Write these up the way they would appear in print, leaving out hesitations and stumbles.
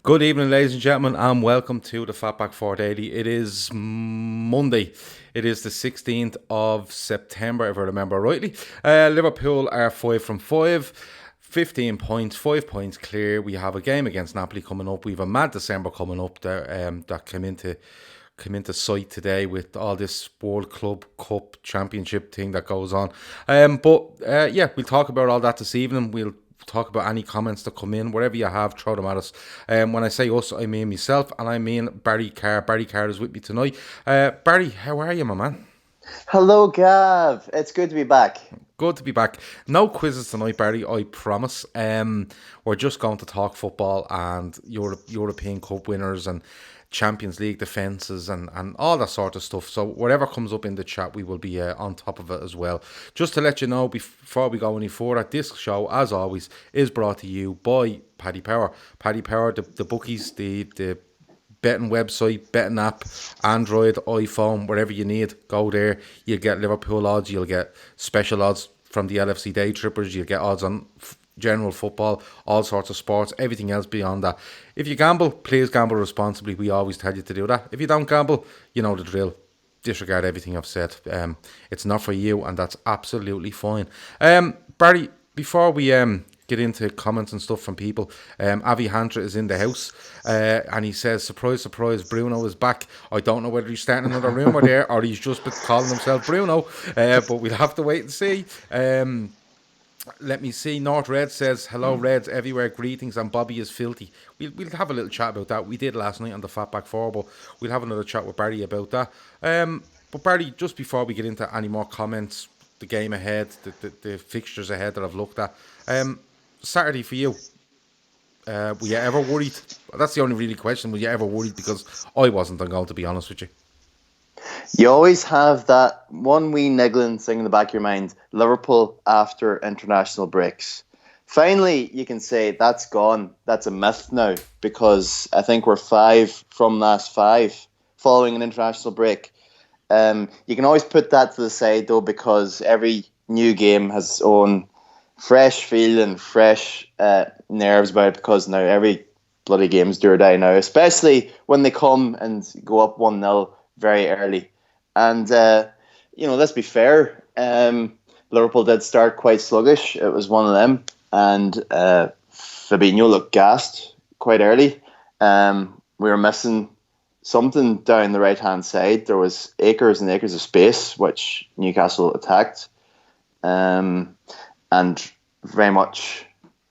Good evening, ladies and gentlemen, and welcome to the Fatback 4 Daily. It is Monday. It is the 16th of September, if I remember rightly. Liverpool are 5 from 5, 15 points, 5 points clear. We have a game against Napoli coming up. We have a mad December coming up there that came into sight today with all this World Club Cup Championship thing that goes on. But we'll talk about all that this evening. We'll talk about any comments that come in, whatever you have, throw them at us. When I say us, I mean myself, and I mean Barry Carr. Barry Carr is with me tonight. Barry, how are you, my man? Hello, Gav. It's good to be back. Good to be back. No quizzes tonight, Barry, I promise. We're just going to talk football and European Cup winners and Champions League defences and all that sort of stuff. So whatever comes up in the chat, we will be on top of it as well. Just to let you know, before we go any further, this show, as always, is brought to you by Paddy Power. Paddy Power, the bookies, the betting website, betting app, Android, iPhone, wherever you need, go there. You'll get Liverpool odds, you'll get special odds from the LFC Day Trippers, you'll get odds on general football, all sorts of sports, everything else beyond that. If you gamble, please gamble responsibly. We always tell you to do that. If you don't gamble, you know the drill. Disregard everything I've said. It's not for you, and that's absolutely fine. Barry, before we get into comments and stuff from people, Avi Hantra is in the house, and he says, surprise, surprise, Bruno is back. I don't know whether he's starting another rumour there or he's just calling himself Bruno, but we'll have to wait and see. Let me see. North Red says, hello, Reds everywhere. Greetings, and Bobby is filthy. We'll have a little chat about that. We did last night on the Fatback 4, but we'll have another chat with Barry about that. But Barry, just before we get into any more comments, the game ahead, the fixtures ahead that I've looked at, Saturday for you, were you ever worried? That's the only really question. Were you ever worried? Because I wasn't, I'm going to be honest with you. You always have that one wee niggling thing in the back of your mind. Liverpool after international breaks. Finally, you can say that's gone. That's a myth now, because I think we're 5 from last 5 following an international break. You can always put that to the side, though, because every new game has its own fresh feel and fresh nerves about it, because now every bloody game's do or die now, especially when they come and go up 1-0 very early. And, let's be fair. Liverpool did start quite sluggish. It was one of them. And Firmino looked gassed quite early. We were missing something down the right-hand side. There was acres and acres of space, which Newcastle attacked. And very much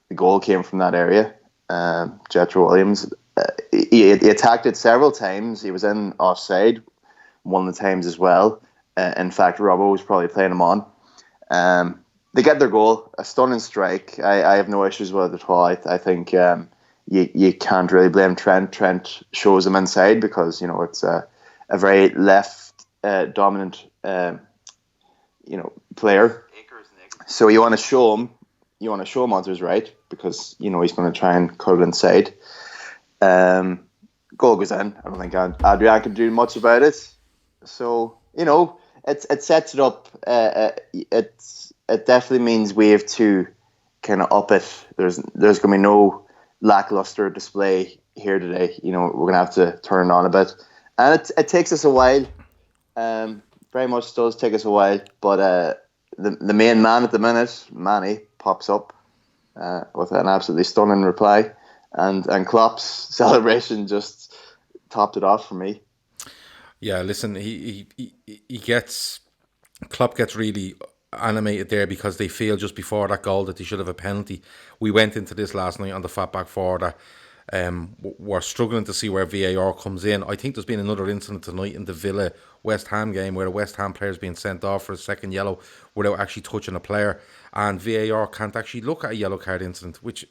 the goal came from that area. Jetro Williams, he attacked it several times. He was in offside one of the times as well. In fact, Robbo was probably playing him on. They get their goal, a stunning strike. I have no issues with it at all. I think you can't really blame Trent. Trent shows him inside because it's a very left dominant player. So you want to show him. You want to show him onto his right because he's going to try and cut it inside. Goal goes in. I don't think Adrian can do much about it. So it sets it up. It definitely means we have to kind of up it. There's going to be no lackluster display here today. We're going to have to turn it on a bit, and it takes us a while. Very much does take us a while, but the main man at the minute, Manny, pops up with an absolutely stunning reply, and Klopp's celebration just topped it off for me. Yeah, listen, Klopp gets really animated there because they feel just before that goal that they should have a penalty. We went into this last night on the Fatback 4 that We're struggling to see where VAR comes in. I think there's been another incident tonight in the Villa West Ham game where a West Ham player is being sent off for a second yellow without actually touching a player, and VAR can't actually look at a yellow card incident. Which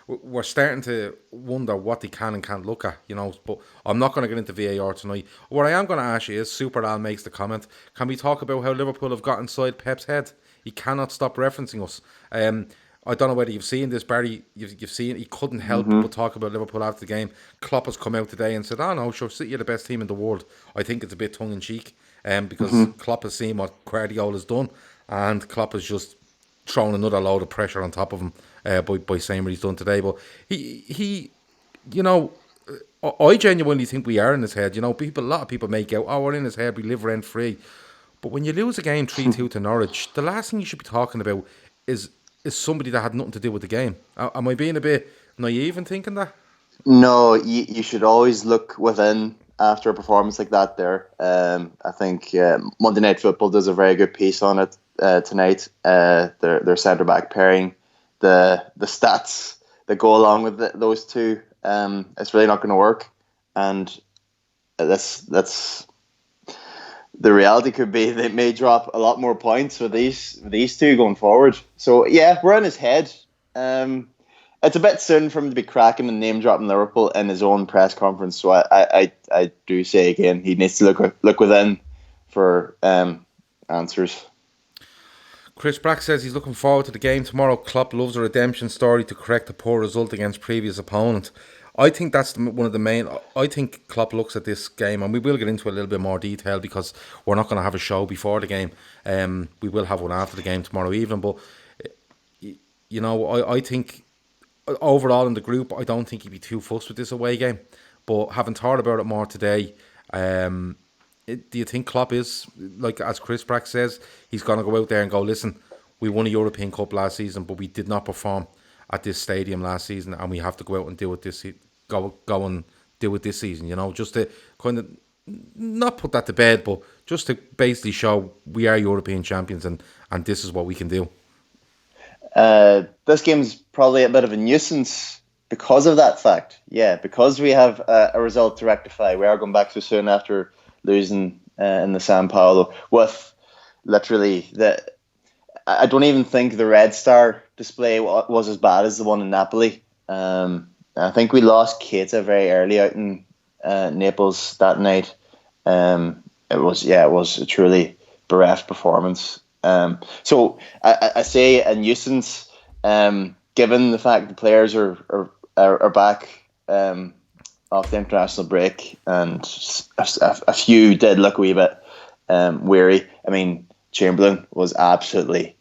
we're starting to wonder what they can and can't look at. But I'm not going to get into VAR tonight. What I am going to ask you is, Super Al makes the comment: can we talk about how Liverpool have got inside Pep's head? He cannot stop referencing us. I don't know whether you've seen this, Barry. You've seen he couldn't help but talk about Liverpool after the game. Klopp has come out today and said, "Oh no, sure, City are the best team in the world." I think it's a bit tongue in cheek, because Klopp has seen what Guardiola's done, and Klopp has just thrown another load of pressure on top of him by saying what he's done today. But he, I genuinely think we are in his head. A lot of people make out, "Oh, we're in his head. We live rent free." But when you lose a game 3-2 to Norwich, the last thing you should be talking about is somebody that had nothing to do with the game. Am I being a bit naive in thinking that? No, you should always look within after a performance like that there. I think Monday Night Football does a very good piece on it tonight. Their centre-back pairing, the stats that go along with those two, it's really not going to work. And that's the reality could be they may drop a lot more points for these two going forward. So yeah, we're in his head. It's a bit soon for him to be cracking and name dropping Liverpool in his own press conference. So I do say again, he needs to look within for answers. Chris Brack says he's looking forward to the game tomorrow. Klopp loves a redemption story to correct a poor result against previous opponent. I think that's one of the main. I think Klopp looks at this game, and we will get into a little bit more detail because we're not going to have a show before the game. We will have one after the game tomorrow evening. But I think overall in the group, I don't think he'd be too fussed with this away game. But having thought about it more today, do you think Klopp is, like as Chris Brack says, he's going to go out there and go, listen, we won a European Cup last season, but we did not perform at this stadium last season, and we have to go out and do it this go and do it this season, just to kind of not put that to bed, but just to basically show we are European champions and this is what we can do. This game's probably a bit of a nuisance because of that fact. Yeah, because we have a result to rectify. We are going back so soon after losing in the San Paolo with literally I don't even think the Red Star display was as bad as the one in Napoli. I think we lost Keita very early out in Naples that night. It was a truly bereft performance. So I say a nuisance, given the fact the players are back off the international break, and a few did look a wee bit weary. I mean, Chamberlain was absolutely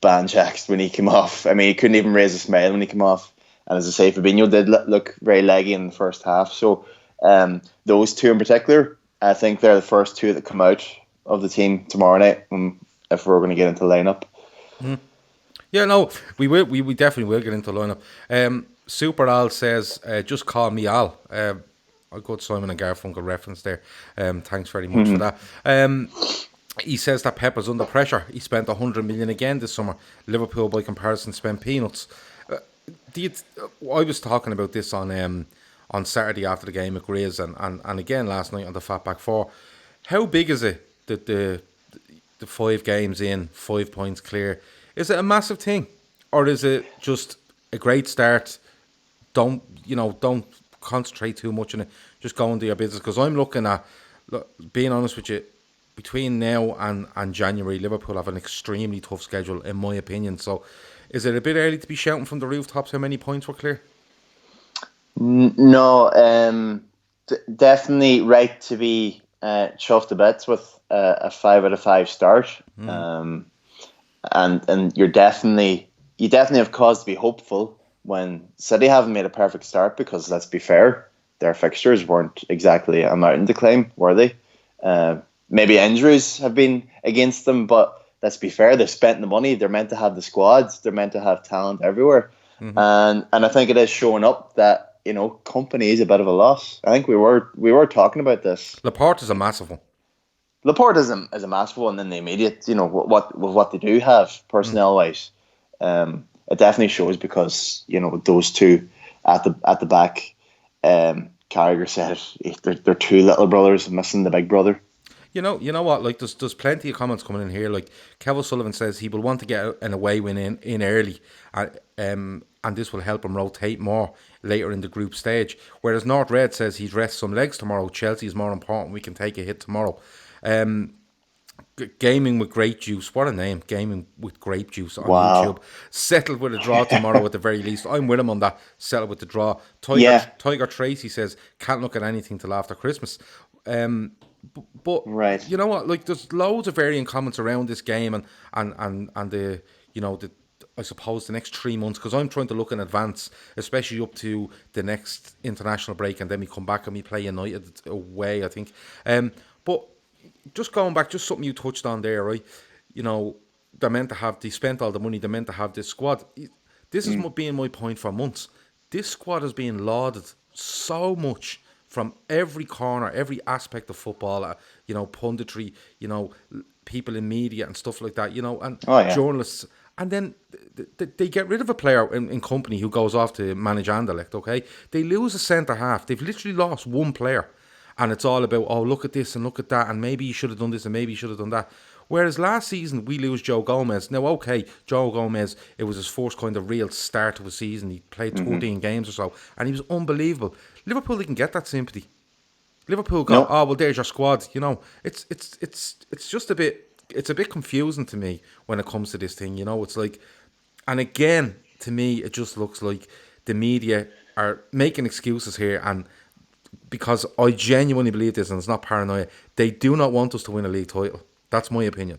banjaxed when he came off. I mean, he couldn't even raise a smile when he came off. And as I say, Firmino did look very leggy in the first half. So those two in particular, I think they're the first two that come out of the team tomorrow night if we're going to get into the lineup. Mm. Yeah, no, we will. We definitely will get into the lineup. Super Al says, just call me Al. A good Simon and Garfunkel reference there. Thanks very much for that. He says that Pep is under pressure. He spent 100 million again this summer. Liverpool, by comparison, spent peanuts. I was talking about this on Saturday after the game at Grays and again last night on the Fatback 4. How big is it that the 5 games in, 5 points clear? Is it a massive thing, or is it just a great start? Don't concentrate too much on it. Just go and do your business. Because I'm looking at, being honest with you, between now and January, Liverpool have an extremely tough schedule, in my opinion. So, is it a bit early to be shouting from the rooftops how many points were clear? No, definitely right to be chuffed to bits with a 5 out of 5 start. And you definitely have cause to be hopeful when City haven't made a perfect start, because let's be fair, their fixtures weren't exactly a mountain to climb, were they? Maybe injuries have been against them, but let's be fair, they've spent the money. They're meant to have the squads. They're meant to have talent everywhere. And I think it is showing up that, company is a bit of a loss. I think we were talking about this. Laporte is a massive one. Laporte is a massive one in the immediate, what they do have personnel-wise. It definitely shows because, those two at the back. Carragher said they're two little brothers missing the big brother. You know what? Like, there's plenty of comments coming in here. Like, Kevin Sullivan says he will want to get an away win in early, and this will help him rotate more later in the group stage. Whereas North Red says he'd rest some legs tomorrow. Chelsea is more important. We can take a hit tomorrow. Gaming with Grape Juice, what a name! Gaming with Grape Juice on Wow. YouTube. Settled with a draw tomorrow at the very least. I'm with him on that. Settled with the draw. Yeah. Tiger Tracy says can't look at anything till after Christmas. But Right. you know what? Like, there's loads of varying comments around this game and the the I suppose the next 3 months, because I'm trying to look in advance, especially up to the next international break, and then we come back and we play United away, I think. But just going back, just something you touched on there, right? They spent all the money, they're meant to have this squad. This is being my point for months. This squad is being lauded so much from every corner, every aspect of football, punditry, people in media and stuff like that, and Oh yeah. journalists. And then they get rid of a player in company who goes off to manage Anderlecht, okay? They lose a centre-half. They've literally lost one player. And it's all about, oh, look at this and look at that, and maybe you should have done this and maybe you should have done that. Whereas last season, we lose Joe Gomez. Now, okay, Joe Gomez, it was his first kind of real start of a season. He played 13 games or so, and he was unbelievable. Liverpool didn't get that sympathy. Liverpool go, oh, well, there's your squad. It's just a bit, it's a bit confusing to me when it comes to this thing. It's like, and again, to me, it just looks like the media are making excuses here, and because I genuinely believe this, and it's not paranoia, they do not want us to win a league title. That's my opinion.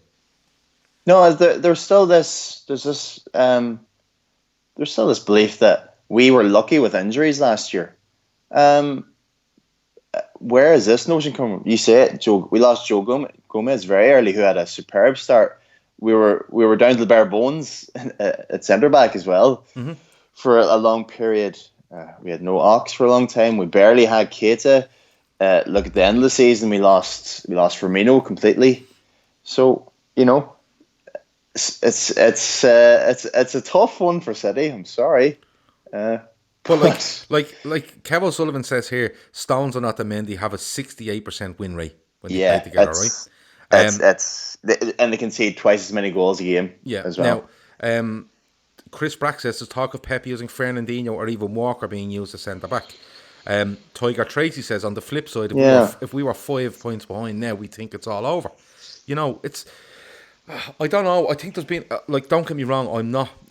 No, there's still this belief that we were lucky with injuries last year. Where is this notion coming from? You say it, we lost Joe Gomez very early, who had a superb start. We were down to the bare bones at centre back as well for a long period. We had no Ox for a long time. We barely had Keita. Look at the end of the season, we lost Firmino completely. So it's a tough one for City. I'm sorry. But like Kevin Sullivan says here, Stones and Otamendi have a 68% win rate when they play together, right? And they concede twice as many goals a game. Yeah. As well. Now, Chris Brack says there's talk of Pep using Fernandinho or even Walker being used as centre back. Tiger Tracy says on the flip side, if we were 5 points behind now, we think it's all over. It's. I don't know. I think there's been don't get me wrong.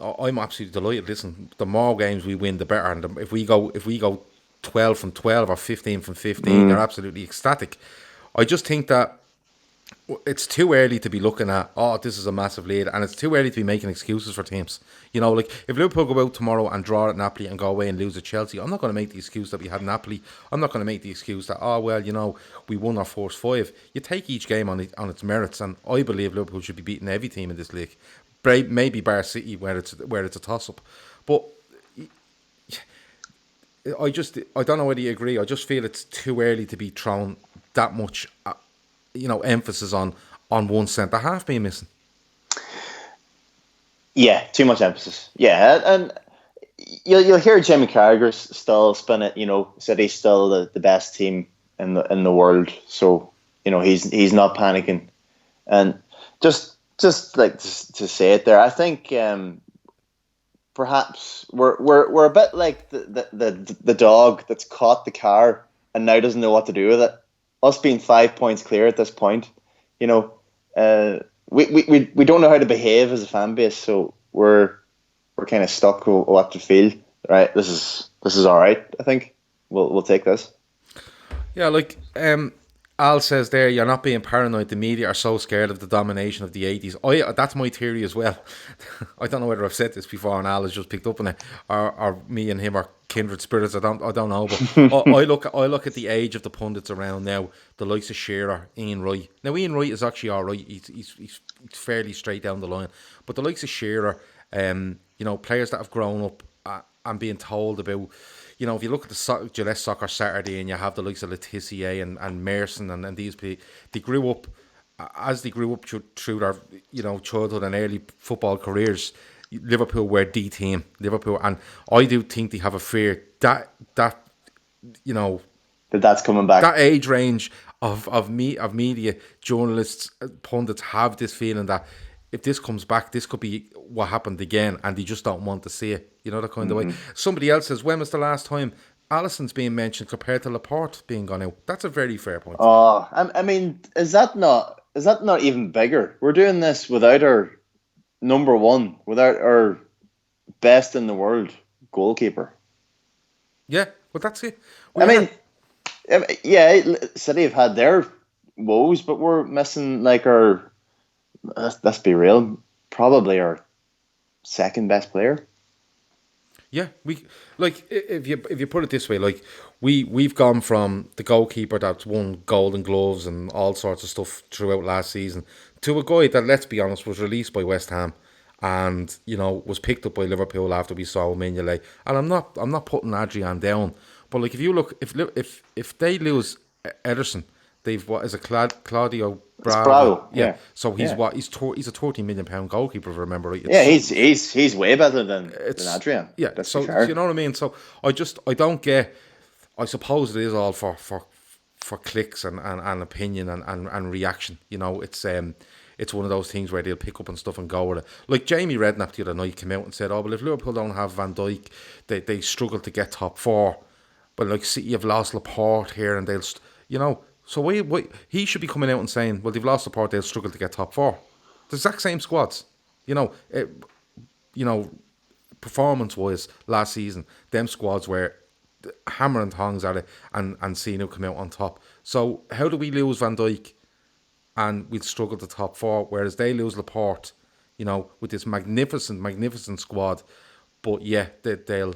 I'm absolutely delighted. Listen, the more games we win, the better. And if we go 12 from 12 or 15 from 15, you're absolutely ecstatic. I just think that it's too early to be looking at, this is a massive lead, and it's too early to be making excuses for teams. Like if Liverpool go out tomorrow and draw at Napoli and go away and lose at Chelsea, I'm not going to make the excuse that we had Napoli. I'm not going to make the excuse that, we won our first 5. You take each game on its merits, and I believe Liverpool should be beating every team in this league. Maybe Bar City where it's a toss-up. But I don't know whether you agree. I just feel it's too early to be thrown that much emphasis on one centre half being missing. Yeah, too much emphasis. Yeah, and you'll hear Jimmy Carragher still spin it. City's still the best team in the world, so he's not panicking. And just like to say it there, I think perhaps we're a bit like the dog that's caught the car and now doesn't know what to do with it. Us being 5 points clear at this point, we don't know how to behave as a fan base, so we're kind of stuck with what to feel. Right, this is all right. I think we'll take this. Yeah, like Al says there, you're not being paranoid. The media are so scared of the domination of the 80s. That's my theory as well. I don't know whether I've said this before and Al has just picked up on it, or me and him are kindred spirits. I don't know. But I look at the age of the pundits around now, the likes of Shearer, Ian Wright. Now Ian Wright is actually all right. He's fairly straight down the line. But the likes of Shearer, players that have grown up and being told about. If you look at the Gillette Soccer Saturday and you have the likes of Letitia and Merson and these people, they grew up through their childhood and early football careers. Liverpool were the team. Liverpool, and I do think they have a fair that That's coming back. that age range of media journalists, pundits have this feeling that if this comes back, this could be what happened again, and they just don't want to see it. That kind of way. Somebody else says, when was the last time Alisson's being mentioned compared to Laporte being gone out? That's a very fair point. Oh, I mean, is that not even bigger? We're doing this without our number one, without our best in the world goalkeeper. Yeah, well, that's it. City have had their woes, but we're missing like our. Let's be real, probably our second best player. Yeah, we like if you put it this way, like we've gone from the goalkeeper that's won Golden Gloves and all sorts of stuff throughout last season to a guy that, let's be honest, was released by West Ham and was picked up by Liverpool after we saw Mignolet. And I'm not putting Adrian down, but like if you look, if they lose Ederson, they've what is a Claudio Bravo. Yeah. So he's he's a £30 million goalkeeper, if I remember right. He's way better than Adrian. Yeah. So you know what I mean. So I don't get. I suppose it is all for clicks and opinion and reaction. It's one of those things where they'll pick up and stuff and go with it. Like Jamie Redknapp the other night came out and said, "Oh, well, if Liverpool don't have Van Dijk, they struggle to get top four. But like City have lost Laporte here, and they'll So why he should be coming out and saying, well, they've lost Laporte, they'll struggle to get top four. The exact same squads, performance wise last season, them squads were hammering tongs at it and seeing who come out on top. So how do we lose Van Dijk and we'll struggle to top four, whereas they lose Laporte, with this magnificent squad, but yeah, they'll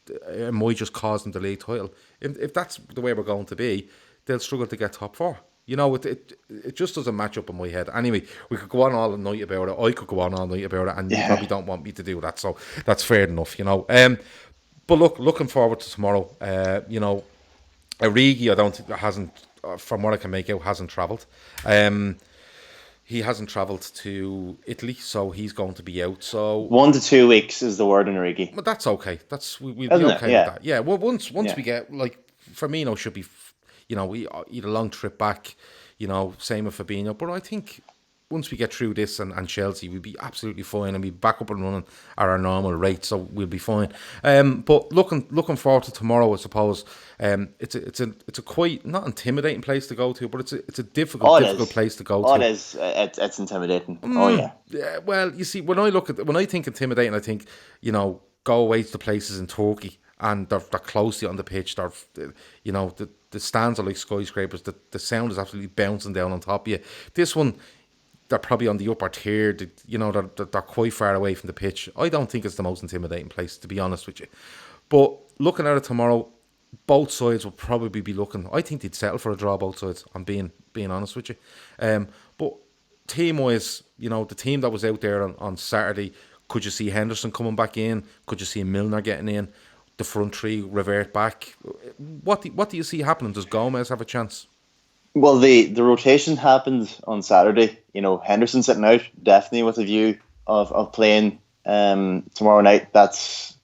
it might just cause them the league title. If that's the way we're going to be, they'll struggle to get top four. It just doesn't match up in my head. Anyway, we could go on all night about it. I could go on all night about it, and you probably don't want me to do that. So that's fair enough, But looking forward to tomorrow. Origi, I don't think hasn't, from what I can make out, hasn't travelled. He hasn't travelled to Italy, so he's going to be out. So 1 to 2 weeks is the word in Origi. But that's okay. We'll be okay with that. Yeah. Well, once we get like Firmino should be. We eat a long trip back, same with Fabinho. But I think once we get through this and Chelsea, we'll be absolutely fine and be back up and running at our normal rate, so we'll be fine. But looking forward to tomorrow, I suppose. It's a quite not intimidating place to go to, but it's a difficult place to go to. Oh, it is. It's intimidating. Yeah. Well, you see, when I think intimidating, I think go away to the places in Turkey. And they're close to you on the pitch. They're, the stands are like skyscrapers. The sound is absolutely bouncing down on top of you. This one, they're probably on the upper tier. They're quite far away from the pitch. I don't think it's the most intimidating place, to be honest with you. But looking at it tomorrow, both sides will probably be looking. I think they'd settle for a draw, both sides. I'm being honest with you. But team-wise, the team that was out there on Saturday, could you see Henderson coming back in? Could you see Milner getting in? The front three revert back. What do you see happening? Does Gomez have a chance? Well, the rotation happened on Saturday. Henderson sitting out, definitely with a view of playing tomorrow night. That's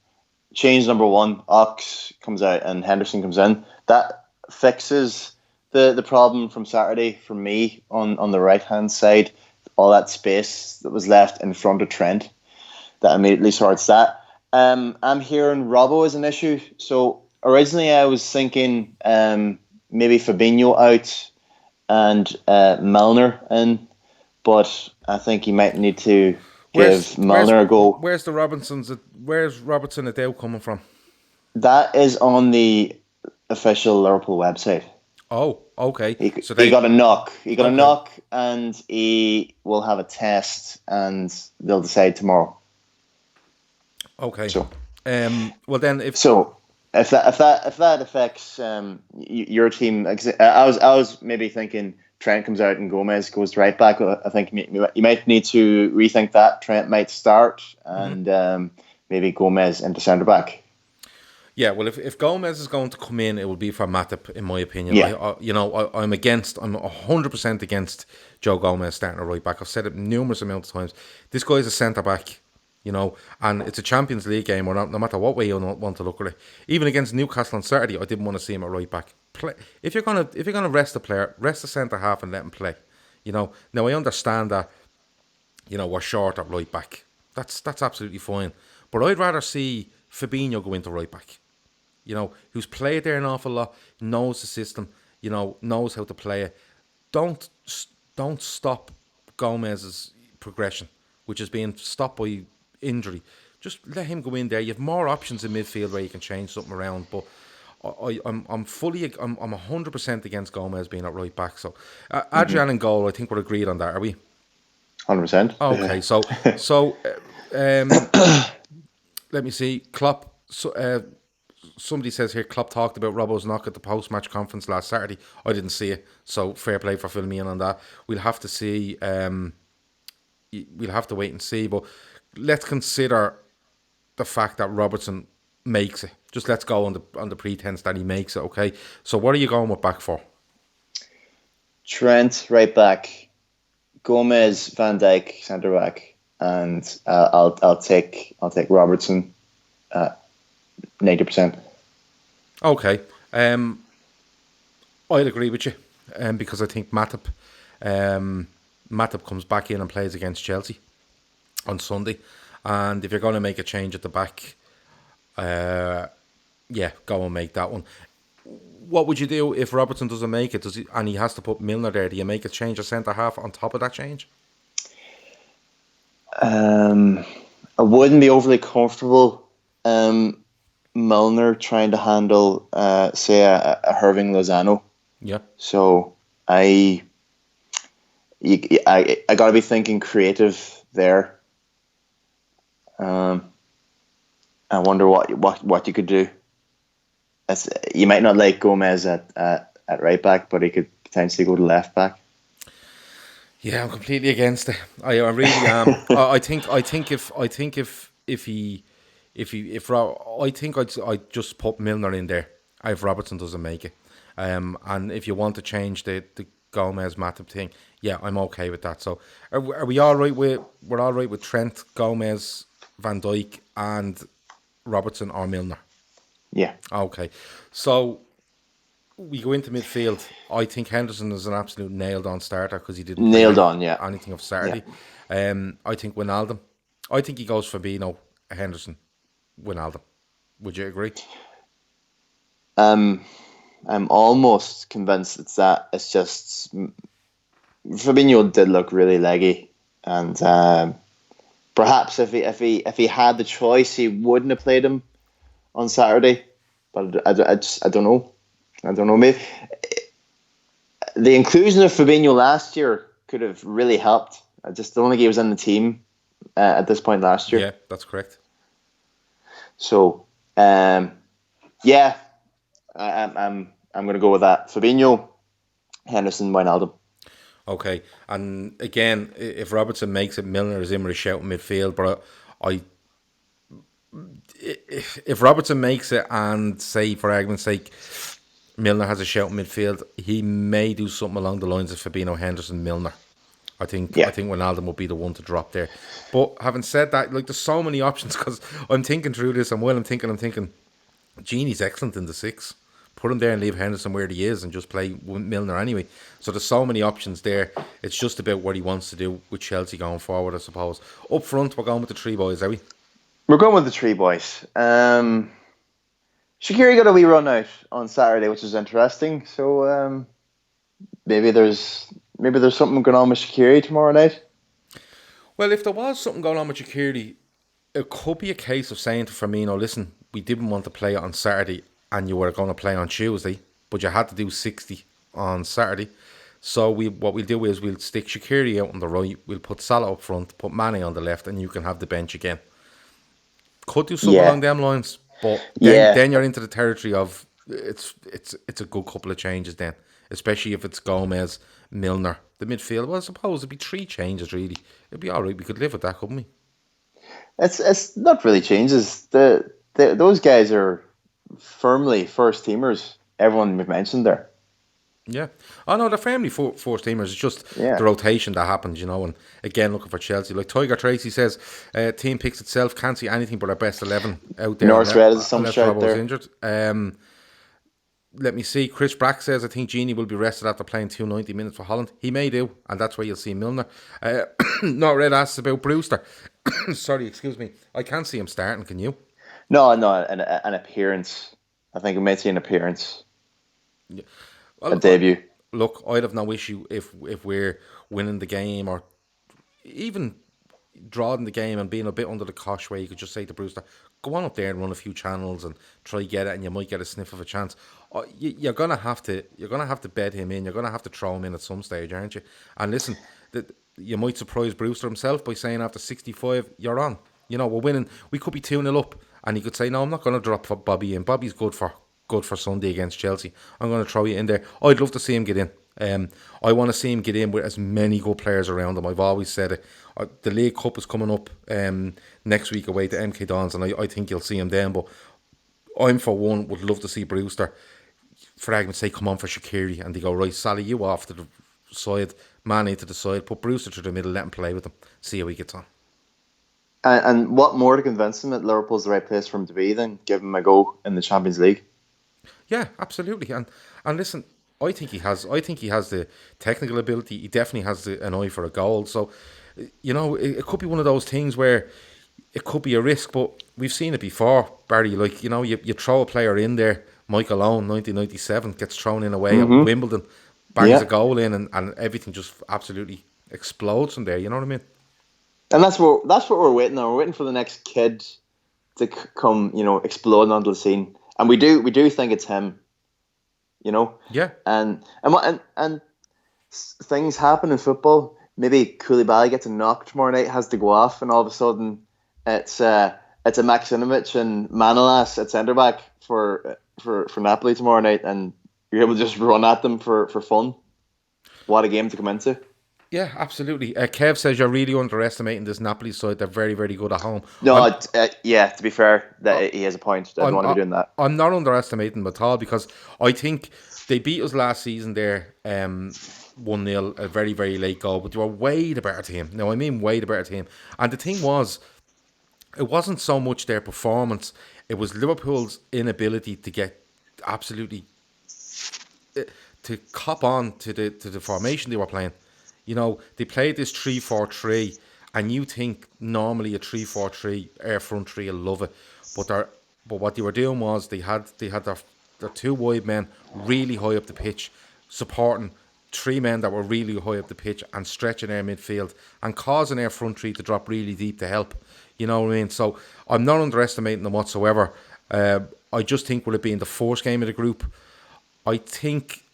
change number one. Ox comes out and Henderson comes in. That fixes the problem from Saturday for me on the right hand side. All that space that was left in front of Trent, that immediately sorts that. I'm hearing Robbo is an issue. So originally I was thinking maybe Fabinho out and Milner in, but I think he might need to give Milner a go. Where's Robertson Adele coming from? That is on the official Liverpool website. Oh, okay. He got a knock. He got a knock, and he will have a test, and they'll decide tomorrow. Okay. So, well then, if that affects your team, I was maybe thinking Trent comes out and Gomez goes right back. I think you might need to rethink that. Trent might start, and maybe Gomez into centre back. Yeah, well, if Gomez is going to come in, it will be for Matip, in my opinion. Yeah. I'm 100% against Joe Gomez starting a right back. I've said it numerous amounts of times. This guy is a centre back. You know, and it's a Champions League game, or no matter what way you want to look at it. Even against Newcastle on Saturday, I didn't want to see him at right back. Play if you're gonna rest the player, rest the centre half and let him play. You know, now I understand that, you know, we're short at right back. That's absolutely fine. But I'd rather see Fabinho go into right back. You know, who's played there an awful lot, knows the system, you know, knows how to play it. Don't don't stop Gomez's progression, which is being stopped by injury. Just let him go in there. You have more options in midfield where you can change something around. But I'm 100% against Gomez being at right back. So Adrian and goal, I think we're agreed on that, are we? 100%. Okay, so let me see. Klopp. Somebody says here Klopp talked about Robbo's knock at the post-match conference last Saturday. I didn't see it, so fair play for filling me in on that. We'll have to see. We'll have to wait and see. But let's consider the fact that Robertson makes it. Just let's go on the pretense that he makes it. Okay. So what are you going with back for? Trent right back, Gomez, Van Dijk centre back, and I'll take Robertson at 90%. Okay. I'd agree with you, because I think Matip comes back in and plays against Chelsea on Sunday, and if you're going to make a change at the back, yeah, go and make that one. What would you do if Robertson doesn't make it? And he has to put Milner there? Do you make a change of centre half on top of that change? I wouldn't be overly comfortable. Milner trying to handle, say, a Irving Lozano. Yeah. So I got to be thinking creative there. I wonder what you could do. You might not like Gomez at right back, but he could potentially go to left back. Yeah, I'm completely against it. I really am. I think if I'd just put Milner in there if Robertson doesn't make it. And if you want to change the Gomez Matip thing, yeah, I'm okay with that. So are we all right with Trent, Gomez, Van Dijk, and Robertson or Milner? Yeah. Okay. So we go into midfield. I think Henderson is an absolute nailed-on starter because he didn't play anything of Saturday. Yeah. I think Wijnaldum. I think he goes Firmino, Henderson, Wijnaldum. Would you agree? I'm almost convinced it's that. It's just Firmino did look really leggy, and perhaps if he had the choice, he wouldn't have played him on Saturday. But I don't know. I don't know. Maybe the inclusion of Firmino last year could have really helped. I just don't think he was in the team at this point last year. Yeah, that's correct. So, yeah, I'm going to go with that. Firmino, Henderson, Wijnaldum. Okay, and again, if Robertson makes it, Milner is in with a shout in midfield. But if Robertson makes it, and say for argument's sake, Milner has a shout in midfield, he may do something along the lines of Fabinho, Henderson, Milner. I think Wijnaldum will be the one to drop there. But having said that, like, there's so many options because I'm thinking through this, and while I'm thinking, Gini's excellent in the six. Put him there and leave Henderson where he is and just play Milner anyway. So there's so many options there. It's just about what he wants to do with Chelsea going forward, I suppose. Up front, we're going with the three boys, are we? We're going with the three boys. Shaqiri got a wee run out on Saturday, which is interesting. So maybe there's something going on with Shaqiri tomorrow night. Well, if there was something going on with Shaqiri, it could be a case of saying to Firmino, listen, we didn't want to play it on Saturday and you were going to play on Tuesday, but you had to do 60 on Saturday. So what we'll do is we'll stick Shaqiri out on the right, we'll put Salah up front, put Mane on the left, and you can have the bench again. Could do something along them lines, but then you're into the territory of it's a good couple of changes then, especially if it's Gomez, Milner, the midfield. Well, I suppose it'd be three changes really. It'd be all right. We could live with that, couldn't we? It's not really changes. Those guys are firmly first teamers. Everyone we've mentioned there. Yeah. Oh no, they're family force teamers. It's just Yeah. the rotation that happens, And again, looking for Chelsea, like Tiger Tracy says, team picks itself. Can't see anything but our best 11 out there North Red is some unless shout Robbo's there. injured. Let me see. Chris Brack says, I think Genie will be rested after playing 290 minutes for Holland. He may do, and that's where you'll see Milner. Not Red asks about Brewster. Sorry, excuse me. I can't see him starting. Can you? No, an appearance. I think we may see an appearance, Well, a debut. look, I'd have no issue if we're winning the game or even drawing the game and being a bit under the cosh, where you could just say to Brewster, go on up there and run a few channels and try get it, and you might get a sniff of a chance. You're gonna have to bed him in. You're gonna have to throw him in at some stage, aren't you? And listen, you might surprise Brewster himself by saying after 65, you're on. We're winning. We could be 2-0 up, and he could say, no, I'm not going to drop Bobby in. Bobby's good for Sunday against Chelsea. I'm going to throw you in there. I'd love to see him get in. I want to see him get in with as many good players around him. I've always said it. The League Cup is coming up next week away to MK Dons, and I think you'll see him then. But I'm, for one, would love to see Brewster, for argument's sake, come on for Shaqiri, and they go, right, Salah, you off to the side, Mane to the side, put Brewster through the middle, let him play with him, see how he gets on. And what more to convince him that Liverpool's the right place for him to be than give him a go in the Champions League? Yeah, absolutely. And listen, I think he has the technical ability. He definitely has an eye for a goal. So, it could be one of those things where it could be a risk, but we've seen it before, Barry. Like, you throw a player in there. Michael Owen, 1997, gets thrown in away at Wimbledon, bangs a goal in, and everything just absolutely explodes from there. You know what I mean? And that's what we're waiting on. We're waiting for the next kid to come, exploding onto the scene. And we do think it's him, Yeah. And things happen in football. Maybe Koulibaly gets a knock tomorrow night, has to go off, and all of a sudden it's a Maximovic and Manolas at centre back for Napoli tomorrow night, and you're able to just run at them for fun. What a game to come into! Yeah, absolutely. Kev says you're really underestimating this Napoli side. They're very, very good at home. No, to be fair, he has a point. I don't want to be doing that. I'm not underestimating them at all, because I think they beat us last season there 1-0, a very, very late goal, but they were way the better team. Now, I mean way the better team. And the thing was, it wasn't so much their performance, it was Liverpool's inability to get absolutely to cop on to the formation they were playing. They played this 3-4-3, and you think normally a 3-4-3 air front three will love it, but what they were doing was they had their two wide men really high up the pitch, supporting three men that were really high up the pitch and stretching their midfield and causing their front three to drop really deep to help. You know what I mean? So I'm not underestimating them whatsoever. I just think, will it be in the first game of the group? I think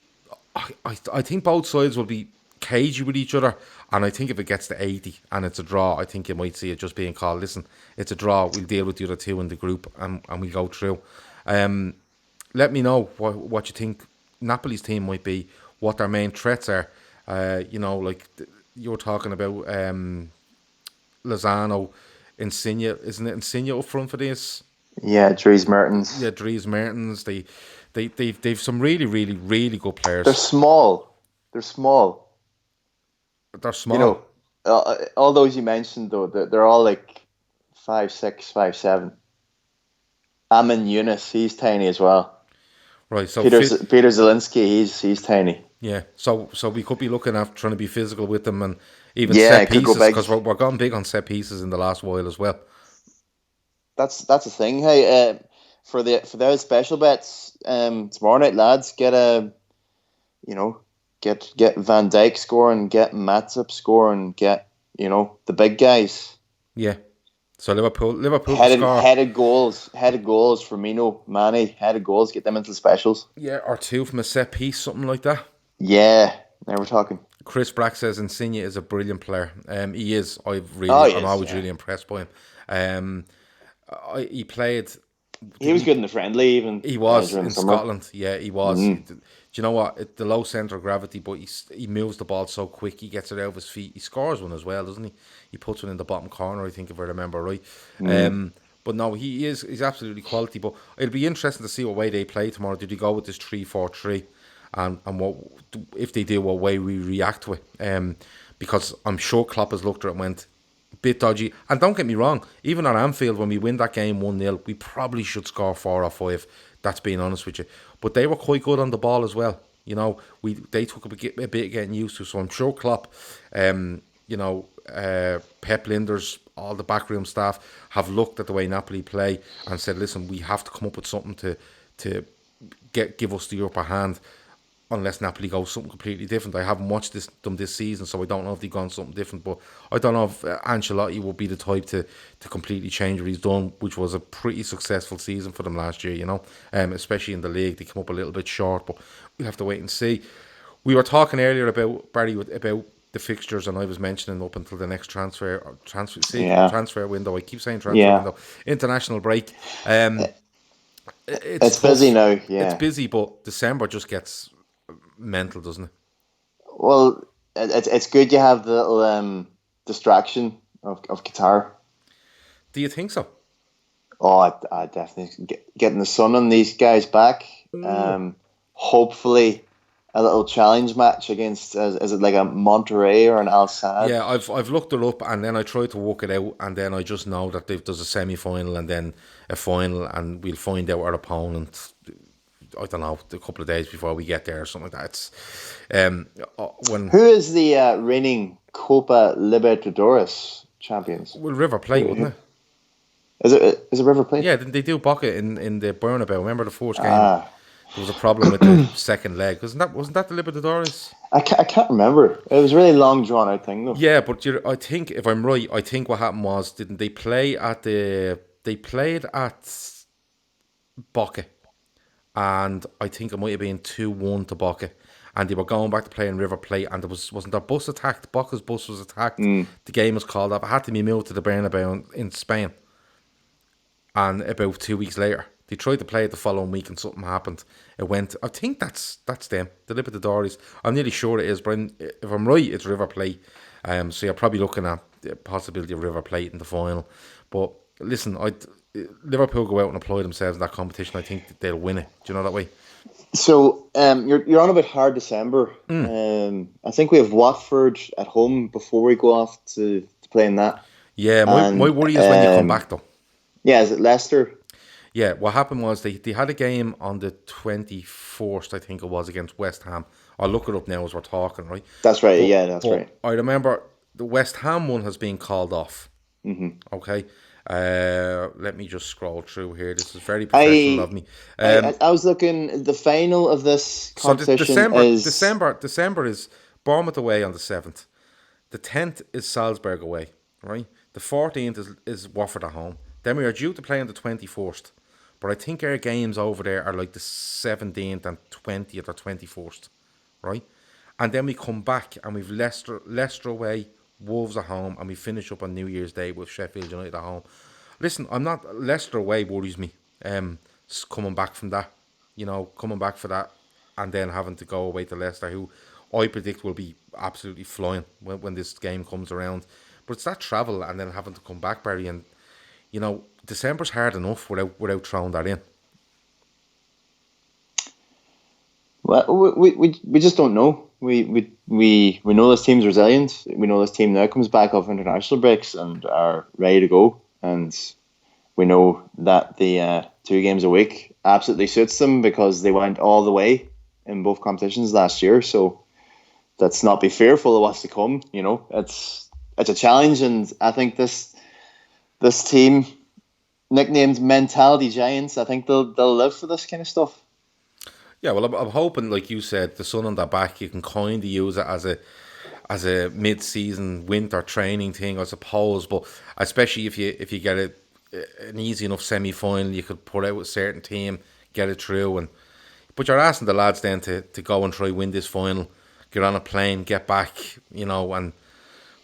both sides will be cagey with each other, and I think if it gets to 80 and it's a draw, I think you might see it just being called, listen, it's a draw, we'll deal with the other two in the group, and we go through. Let me know what you think Napoli's team might be, what their main threats are. Like you were talking about Lozano, Insigne, isn't it Insigne up front for this? Yeah, Dries Mertens. Yeah, Dries Mertens. They've some really, really, really good players. They're small. They're small. All those you mentioned, though, they're all like 5'6", 5'7". Amin Yunus, he's tiny as well. Right, so Peter Zielinski, he's tiny. Yeah, so we could be looking at trying to be physical with them, and even set pieces, because we're gone big on set pieces in the last while as well. That's the thing. Hey, for those special bets, tomorrow night, lads, get Van Dijk scoring, get Matip scoring, get the big guys. Yeah. So Liverpool headed goals, Firmino, Mane, headed goals, get them into the specials. Yeah, or two from a set piece, something like that. Yeah, now we're talking. Chris Brack says Insigne is a brilliant player. He is. I'm always really impressed by him. He played. He was good in the friendly, even. He was in Scotland. Yeah, he was. Do you know what? The low centre of gravity, but he moves the ball so quick. He gets it out of his feet. He scores one as well, doesn't he? He puts one in the bottom corner, I think, if I remember right. But no, he's absolutely quality. But it'll be interesting to see what way they play tomorrow. Did he go with this 3-4-3? and what if they do, what way we react to it. Because I'm sure Klopp has looked at it and went, bit dodgy. And don't get me wrong, even at Anfield, when we win that game 1-0, we probably should score 4 or 5. That's being honest with you. But they were quite good on the ball as well. They took a bit of getting used to. So I'm sure Klopp, Pep Linders, all the backroom staff have looked at the way Napoli play and said, listen, we have to come up with something to give us the upper hand. Unless Napoli goes something completely different. I haven't watched them this season, so I don't know if they've gone something different. But I don't know if Ancelotti will be the type to completely change what he's done, which was a pretty successful season for them last year, especially in the league. They came up a little bit short, but we'll have to wait and see. We were talking earlier about, Barry, about the fixtures, and I was mentioning up until the next transfer window. I keep saying transfer window. International break. It's busy now, yeah. It's busy, but December just gets mental, doesn't it? Well, it's good you have the little distraction of Qatar. Do you think so? Oh, I definitely getting the sun on these guys back. Hopefully, a little challenge match against is it like a Monterrey or an Al Sadd? Yeah, I've looked it up and then I tried to work it out, and then I just know that there's a semi-final and then a final, and we'll find out our opponent. I don't know, a couple of days before we get there or something like that. Who is the reigning Copa Libertadores champions? Well, River Plate, wouldn't it? Is it River Plate? Yeah, they do Boca in the Bernabeu. Remember the first game? There was a problem with the second leg. Wasn't that the Libertadores? I can't remember. It was a really long drawn out thing though. Yeah, but I think if I'm right, I think what happened was didn't they play at they played at Boca. And I think it might have been 2-1 to Boca. And they were going back to play in River Plate, and wasn't their bus attacked? Boca's bus was attacked. The game was called off. It had to be moved to the Bernabeu in Spain. And about 2 weeks later, they tried to play it the following week, and something happened. It went. I think that's them, the Libertadores. I'm nearly sure it is, but if I'm right, it's River Plate. So you're probably looking at the possibility of River Plate in the final. But listen, Liverpool go out and apply themselves in that competition. I think they'll win it. Do you know that way? So you're on about hard December. I think we have Watford at home before we go off to play in that. Yeah, my worry is when you come back though. Yeah, is it Leicester? Yeah, what happened was they had a game on the 21st, I think it was, against West Ham. I'll look it up now as we're talking, right? That's right, that's right. I remember the West Ham one has been called off. Okay. Let me just scroll through here. This is very professional of me. I was looking. The final of this competition is December is Bournemouth away on the 7th. The 10th is Salzburg away. Right. The 14th is Watford at home. Then we are due to play on the 21st. But I think our games over there are like the 17th and 20th or 21st. Right. And then we come back and we've Leicester away, Wolves at home, and we finish up on New Year's Day with Sheffield United at home. Listen, Leicester away worries me. Coming back from that, coming back for that, and then having to go away to Leicester, who I predict will be absolutely flying when this game comes around. But it's that travel and then having to come back, Barry, and December's hard enough without throwing that in. Well, we just don't know. We know this team's resilient. We know this team now comes back off international breaks and are ready to go. And we know that the 2 games a week absolutely suits them because they went all the way in both competitions last year. So let's not be fearful of what's to come. It's a challenge, and I think this team, nicknamed Mentality Giants, I think they'll live for this kind of stuff. Yeah, well, I'm hoping, like you said, the sun on their back, you can kind of use it as a mid-season winter training thing, I suppose. But especially if you get an easy enough semi-final, you could put out a certain team, get it through. But you're asking the lads then to go and try win this final, get on a plane, get back,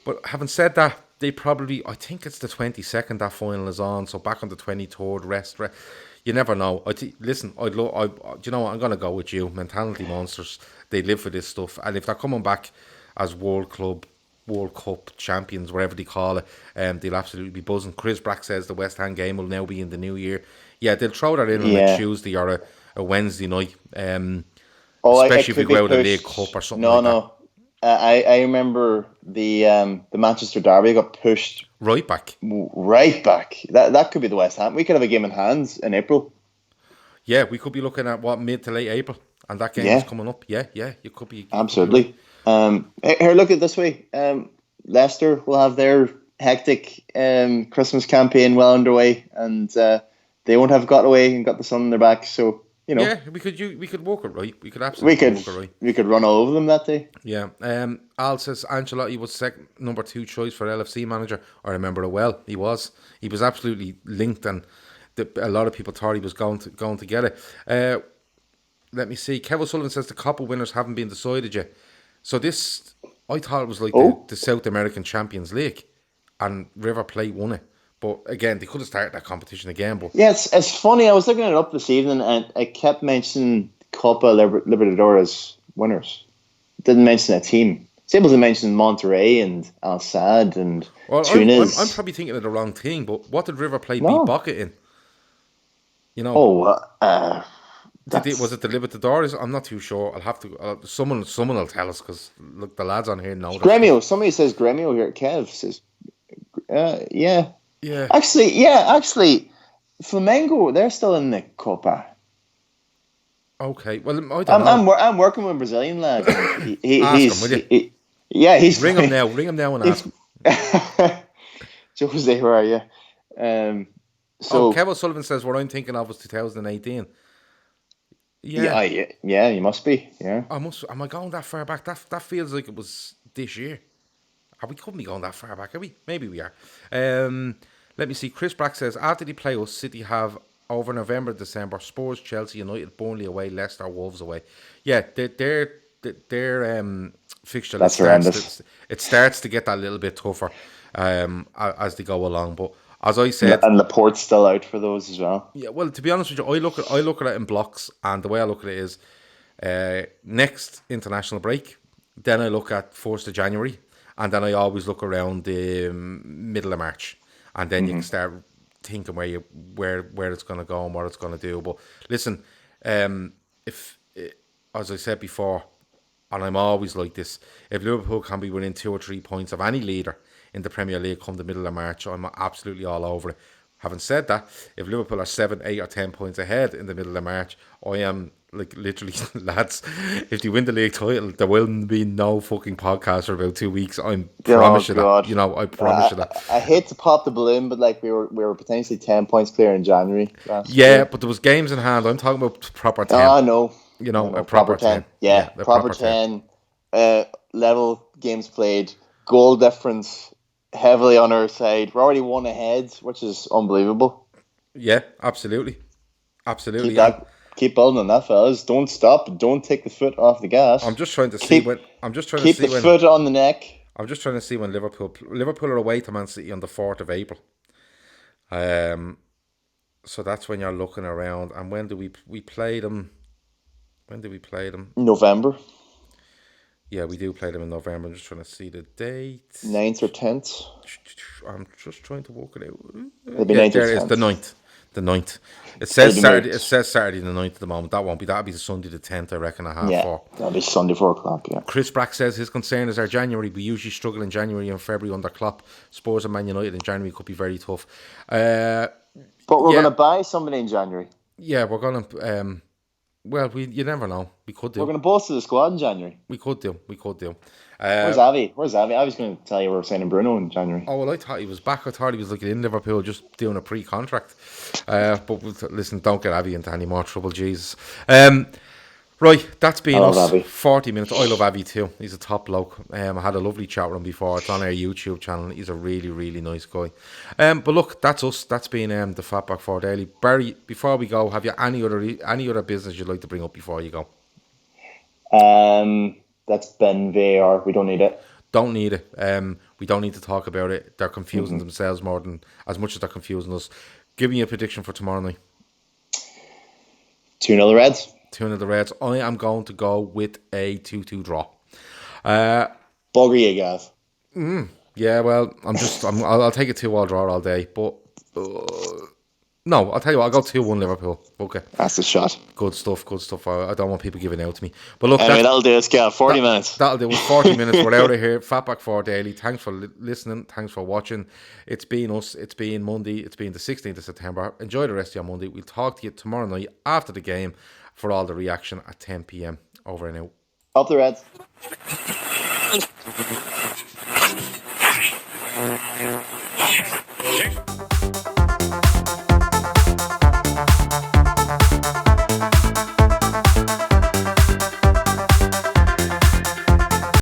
But having said that, they probably, I think it's the 22nd that final is on, so back on the 23rd, rest. You never know. Listen, you know what, I'm going to go with you. Mentality monsters, they live for this stuff. And if they're coming back as World Cup champions, whatever they call it, they'll absolutely be buzzing. Chris Brack says the West Ham game will now be in the new year. Yeah, they'll throw that in on a Tuesday or a Wednesday night. Oh, it especially if we could be go out of the pushed. League Cup or something No, like that. no. I remember the Manchester Derby got pushed Right back. right back. That could be the West Ham. We could have a game in hands in April. Yeah, we could be looking at what, mid to late April, and that game is Yeah, coming up. Yeah, yeah, you could be right. absolutely. Here, look at it this way. Leicester will have their hectic Christmas campaign well underway, and they won't have got away and got the sun on their back. So Yeah, we could walk it right. We could we absolutely could walk it right. we could run all over them that day. Yeah. Al says Ancelotti was number 2 choice for LFC manager. I remember it well. He was. He was absolutely linked, and a lot of people thought he was going to get it. Let me see. Kevin Sullivan says the Copa winners haven't been decided yet. So this, I thought it was like Oh, the South American Champions League, and River Plate won it. But again, they could have started that competition again. But yeah, it's funny. I was looking it up this evening, and I kept mentioning Copa Libertadores winners. Didn't mention a team. It's able to mention Monterrey and Al Sadd and well, I'm Tunis. probably thinking of the wrong thing. But what did River Plate beat No. Boca in? You know, Oh, was that's it the Libertadores? I'm not too sure. I'll have to. Someone will tell us, because look, the lads on here know that stuff. Gremio. Somebody says Gremio here. Kev says, yeah. Yeah. Actually, Flamengo. They're still in the Copa. Okay. Well, I don't know. I'm working with a Brazilian lad. Ask him, will you? Yeah, he's Ring him now. Ring him now and ask him. Jose, where are you? So Kevin Sullivan says what I'm thinking of was 2018. yeah, you must be. Yeah. Am I going that far back? That feels like it was this year. We couldn't be going that far back, are we? Maybe we are. Let me see. Chris Brack says after they play us, City have over November, December, Spurs, Chelsea, United, Burnley away, Leicester, Wolves away. Yeah, their fixture That's list horrendous. it starts to get that little bit tougher as they go along. But as I said, And Laporte's still out for those as well. yeah, well, to be honest with you, I look at it in blocks, and the way I look at it is next international break. Then I look at 1st of January, and then I always look around the middle of March, and then you can start thinking where it's going to go and what it's going to do. But listen, if as I said before, and I'm always like this, if Liverpool can be within 2 or 3 points of any leader in the Premier League come the middle of March, I'm absolutely all over it. Having said that, if Liverpool are 7, 8 or 10 points ahead in the middle of March, I am like literally, lads, if they win the league title, there will be no fucking podcast for about 2 weeks. I promise you God. that. I promise you that. I hate to pop the balloon, but like we were potentially 10 points clear in January last Yeah, year. but there was games in hand. I'm talking about proper 10. Ah, no. A Proper proper 10. 10. Yeah, a proper 10. Level games played. Goal difference heavily on our side. We're already one ahead, which is unbelievable. Yeah, absolutely. Absolutely. Keep building on that, fellas. Don't stop. Don't take the foot off the gas. I'm just trying to see when. Keep the foot on the neck. I'm just trying to see when Liverpool are away to Man City on the 4th of April. So that's when you're looking around. And when do we play them? When do we play them? November. Yeah, we do play them in November. I'm just trying to see the date. 9th or 10th. I'm just trying to work it out. It'll be 9th or there it 10th. is, the 9th. The 9th. It says Saturday. It says Saturday the 9th at the moment. That'll be the Sunday the 10th, I reckon, at 4:30. That'll be Sunday 4:00. Yeah. Chris Brack says his concern is our January. We usually struggle in January and February under Klopp. Spurs and Man United in January could be very tough. But we're going to buy somebody in January. Yeah, we're going to. Well, you never know. We could do. We're going to bolster the squad in January. We could do. Where's Avi? I was going to tell you we're signing Bruno in January. Oh, well, I thought he was back. I thought he was like in Liverpool just doing a pre-contract. But listen, don't get Avi into any more trouble, Jesus. Right, that's been us. Avi. 40 minutes. I love Avi too. He's a top bloke. I had a lovely chat with him before. It's on our YouTube channel. He's a really, really nice guy. But look, that's us. That's been the Fatback 4 Daily. Barry, before we go, have you any other business you'd like to bring up before you go? That's Ben VAR. We don't need it. Don't need it. We don't need to talk about it. They're confusing themselves more than as much as they're confusing us. Give me a prediction for tomorrow night. 2-0 the Reds. 2-0 the Reds. I am going to go with a 2-2 draw. Bugger you, Gav. Yeah, well, I'll take a 2-2 draw all day, but No, I'll tell you what, I'll go 2-1 Liverpool. Okay. That's a shot. Good stuff, good stuff. I don't want people giving out to me. But look, Anyway, that'll do us, Gal. 40 that, minutes. that'll do. It was 40 minutes. We're out of here. Fatback 4 Daily. Thanks for listening. Thanks for watching. It's been us. It's been Monday. It's been the 16th of September. Enjoy the rest of your Monday. We'll talk to you tomorrow night after the game for all the reaction at 10 p.m. Over and out. Up the Reds.